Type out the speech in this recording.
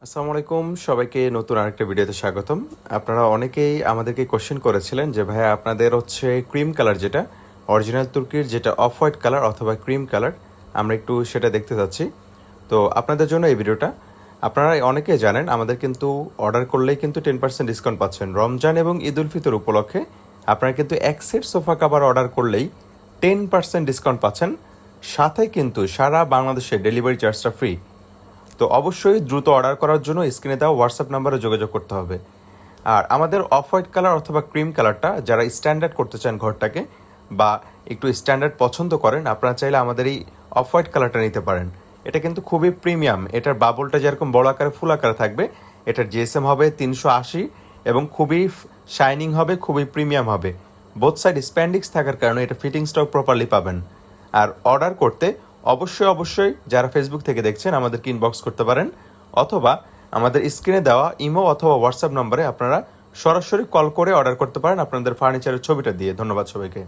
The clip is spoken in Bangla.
আসসালামু আলাইকুম সবাইকে নতুন আরেকটা ভিডিওতে স্বাগতম। আপনারা অনেকেই আমাদেরকে কোশ্চেন করেছিলেন যে ভাইয়া আপনাদের হচ্ছে ক্রিম কালার যেটা অরিজিনাল তুর্কির যেটা অফ হোয়াইট কালার অথবা ক্রিম কালার আমরা একটু সেটা দেখতে চাচ্ছি। তো আপনাদের জন্য এই ভিডিওটা। আপনারা অনেকেই জানেন আমাদের কিন্তু অর্ডার করলেই কিন্তু 10% ডিসকাউন্ট পাচ্ছেন। রমজান এবং ঈদ উল ফিতর উপলক্ষে আপনারা কিন্তু এক সেট সোফা কাভার অর্ডার করলেই 10% ডিসকাউন্ট পাচ্ছেন, সাথে কিন্তু সারা বাংলাদেশে ডেলিভারি চার্জটা ফ্রি। তো অবশ্যই দ্রুত অর্ডার করার জন্য স্ক্রিনে দেওয়া হোয়াটসঅ্যাপ নাম্বারে যোগাযোগ করতে হবে। আর আমাদের অফ হোয়াইট কালার অথবা ক্রিম কালারটা যারা স্ট্যান্ডার্ড করতে চান ঘরটাকে বা একটু স্ট্যান্ডার্ড পছন্দ করেন, আপনারা চাইলে আমাদের এই অফ হোয়াইট কালারটা নিতে পারেন। এটা কিন্তু খুবই প্রিমিয়াম। এটার বাবলটা যেরকম বড় আকারে ফুল আকারে থাকবে, এটার জিএসএম হবে 380 এবং খুবই শাইনিং হবে, খুবই প্রিমিয়াম হবে। বোথ সাইড স্প্যান্ডিক্স থাকার কারণে এটা ফিটিংসটাও প্রপারলি পাবেন। আর অর্ডার করতে অবশ্যই যারা ফেসবুক থেকে দেখছেন আমাদেরকে ইনবক্স করতে পারেন, অথবা আমাদের স্ক্রিনে দেওয়া ইমো অথবা হোয়াটসঅ্যাপ নম্বরে আপনারা সরাসরি কল করে অর্ডার করতে পারেন আপনাদের ফার্নিচারের ছবিটা দিয়ে। ধন্যবাদ সবাইকে।